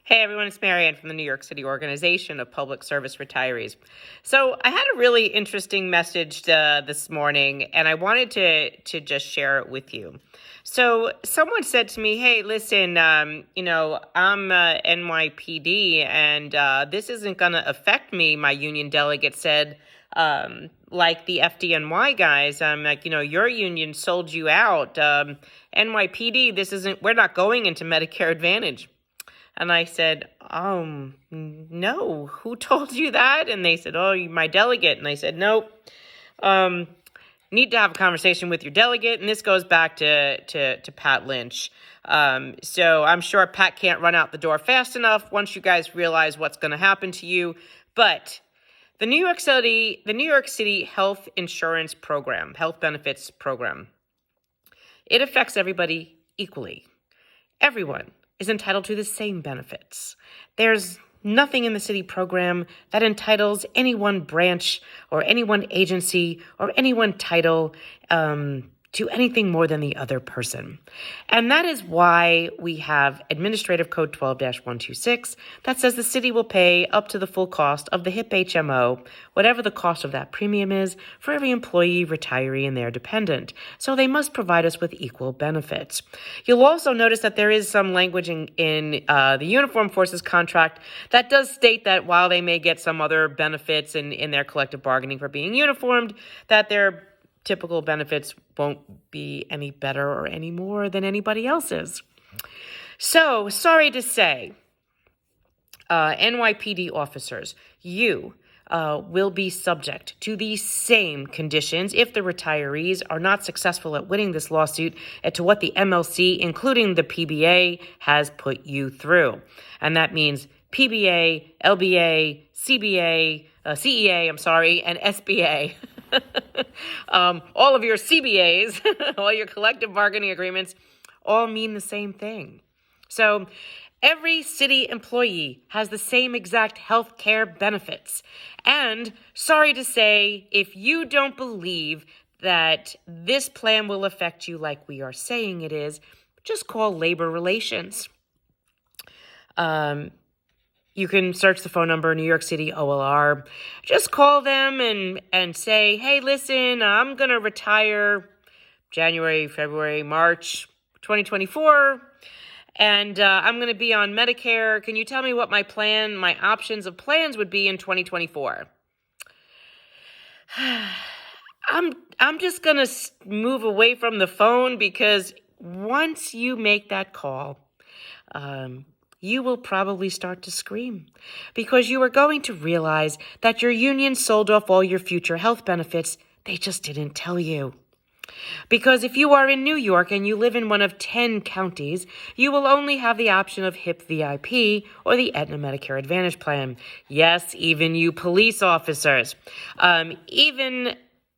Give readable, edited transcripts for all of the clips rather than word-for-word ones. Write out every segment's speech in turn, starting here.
Hey everyone, it's Marianne from the New York City Organization of Public Service Retirees. So I had a really interesting message this morning, and I wanted to just share it with you. So someone said to me, "Hey, listen, I'm NYPD, and this isn't going to affect me." My union delegate said, like the FDNY guys, I'm like, your union sold you out. NYPD, we're not going into Medicare Advantage. And I said, no, who told you that? And they said, oh, my delegate. And I said, nope. Need to have a conversation with your delegate. And this goes back to Pat Lynch. So I'm sure Pat can't run out the door fast enough once you guys realize what's going to happen to you. But the New York City health insurance program, health benefits program, it affects everybody equally. Everyone is entitled to the same benefits. There's nothing in the city program that entitles any one branch or any one agency or any one title to anything more than the other person. And that is why we have Administrative Code 12-126 that says the city will pay up to the full cost of the HIP HMO, whatever the cost of that premium is, for every employee, retiree, and their dependent. So they must provide us with equal benefits. You'll also notice that there is some language in the Uniformed Forces contract that does state that while they may get some other benefits in their collective bargaining for being uniformed, that their typical benefits won't be any better or any more than anybody else's. So, sorry to say, NYPD officers, you will be subject to the same conditions if the retirees are not successful at winning this lawsuit to what the MLC, including the PBA, has put you through. And that means PBA, LBA, CBA, CEA, and SBA. All of your CBAs, all your collective bargaining agreements, all mean the same thing. So every city employee has the same exact health care benefits. And sorry to say, if you don't believe that this plan will affect you like we are saying it is, just call labor relations. You can search the phone number, New York City OLR. Just call them and say, hey, listen, I'm going to retire January, February, March 2024, and I'm going to be on Medicare. Can you tell me what my options of plans would be in 2024? I'm just going to move away from the phone, because once you make that call, you will probably start to scream, because you are going to realize that your union sold off all your future health benefits. They just didn't tell you. Because if you are in New York and you live in one of 10 counties, you will only have the option of HIP VIP or the Aetna Medicare Advantage plan. Yes, even you police officers.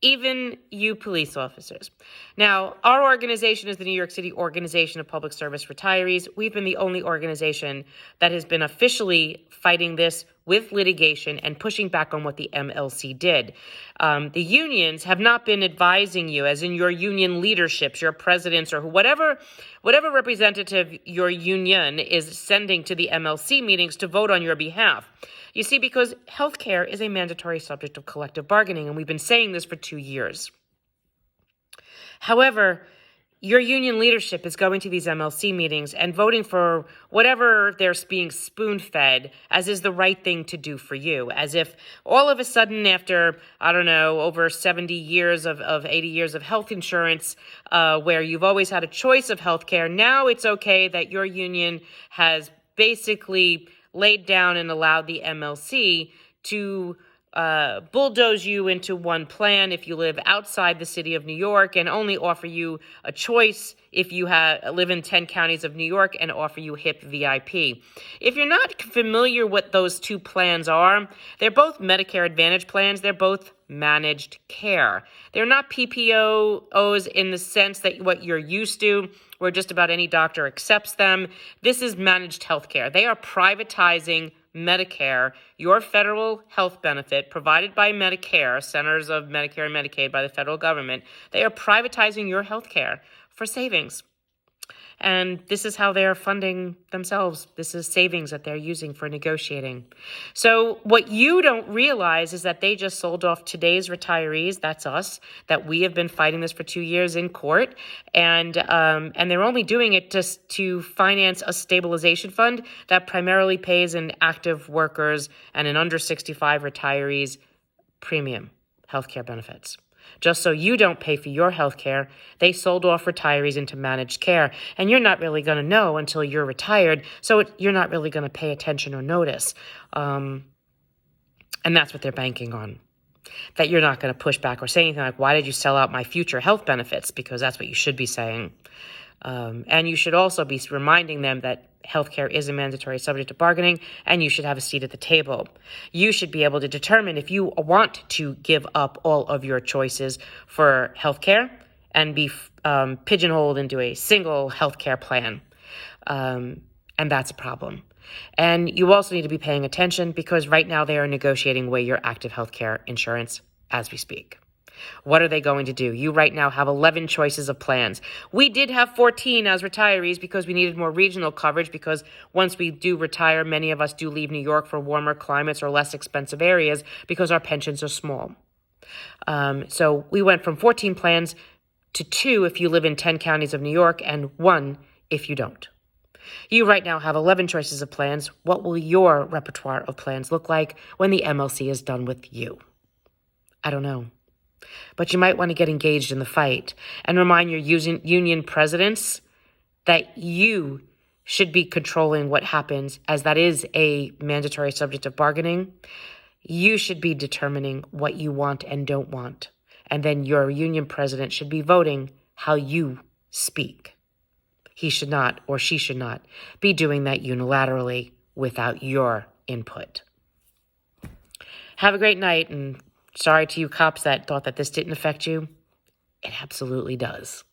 Even you police officers. Now, our organization is the New York City Organization of Public Service Retirees. We've been the only organization that has been officially fighting this with litigation and pushing back on what the MLC did. The unions have not been advising you, as in your union leaderships, your presidents, or whatever representative your union is sending to the MLC meetings to vote on your behalf. You see, because healthcare is a mandatory subject of collective bargaining, and we've been saying this for 2 years. However, your union leadership is going to these MLC meetings and voting for whatever they're being spoon-fed as is the right thing to do for you, as if all of a sudden after, over 70 years of 80 years of health insurance, where you've always had a choice of healthcare, now it's okay that your union has basically laid down and allowed the MLC to bulldoze you into one plan if you live outside the city of New York, and only offer you a choice if you live in 10 counties of New York, and offer you HIP VIP. If you're not familiar what those two plans are, they're both Medicare Advantage plans. They're both managed care. They're not PPOs in the sense that what you're used to, where just about any doctor accepts them. This is managed healthcare. They are privatizing Medicare, your federal health benefit provided by Medicare, Centers of Medicare and Medicaid by the federal government. They are privatizing your health care for savings. And this is how they're funding themselves. This is savings that they're using for negotiating. So what you don't realize is that they just sold off today's retirees, that's us, that we have been fighting this for 2 years in court. And they're only doing it just to finance a stabilization fund that primarily pays in active workers and in under 65 retirees premium healthcare benefits. Just so you don't pay for your health care, they sold off retirees into managed care. And you're not really going to know until you're retired, so you're not really going to pay attention or notice. And that's what they're banking on. That you're not going to push back or say anything like, why did you sell out my future health benefits? Because that's what you should be saying. And you should also be reminding them that healthcare is a mandatory subject of bargaining, and you should have a seat at the table. You should be able to determine if you want to give up all of your choices for healthcare and be pigeonholed into a single healthcare plan. And that's a problem. And you also need to be paying attention because right now they are negotiating away your active healthcare insurance as we speak. What are they going to do? You right now have 11 choices of plans. We did have 14 as retirees because we needed more regional coverage because once we do retire, many of us do leave New York for warmer climates or less expensive areas because our pensions are small. So we went from 14 plans to 2 if you live in 10 counties of New York and 1 if you don't. You right now have 11 choices of plans. What will your repertoire of plans look like when the MLC is done with you? I don't know. But you might want to get engaged in the fight and remind your union presidents that you should be controlling what happens, as that is a mandatory subject of bargaining. You should be determining what you want and don't want. And then your union president should be voting how you speak. He should not, or she should not, be doing that unilaterally without your input. Have a great night, and sorry to you cops that thought that this didn't affect you. It absolutely does.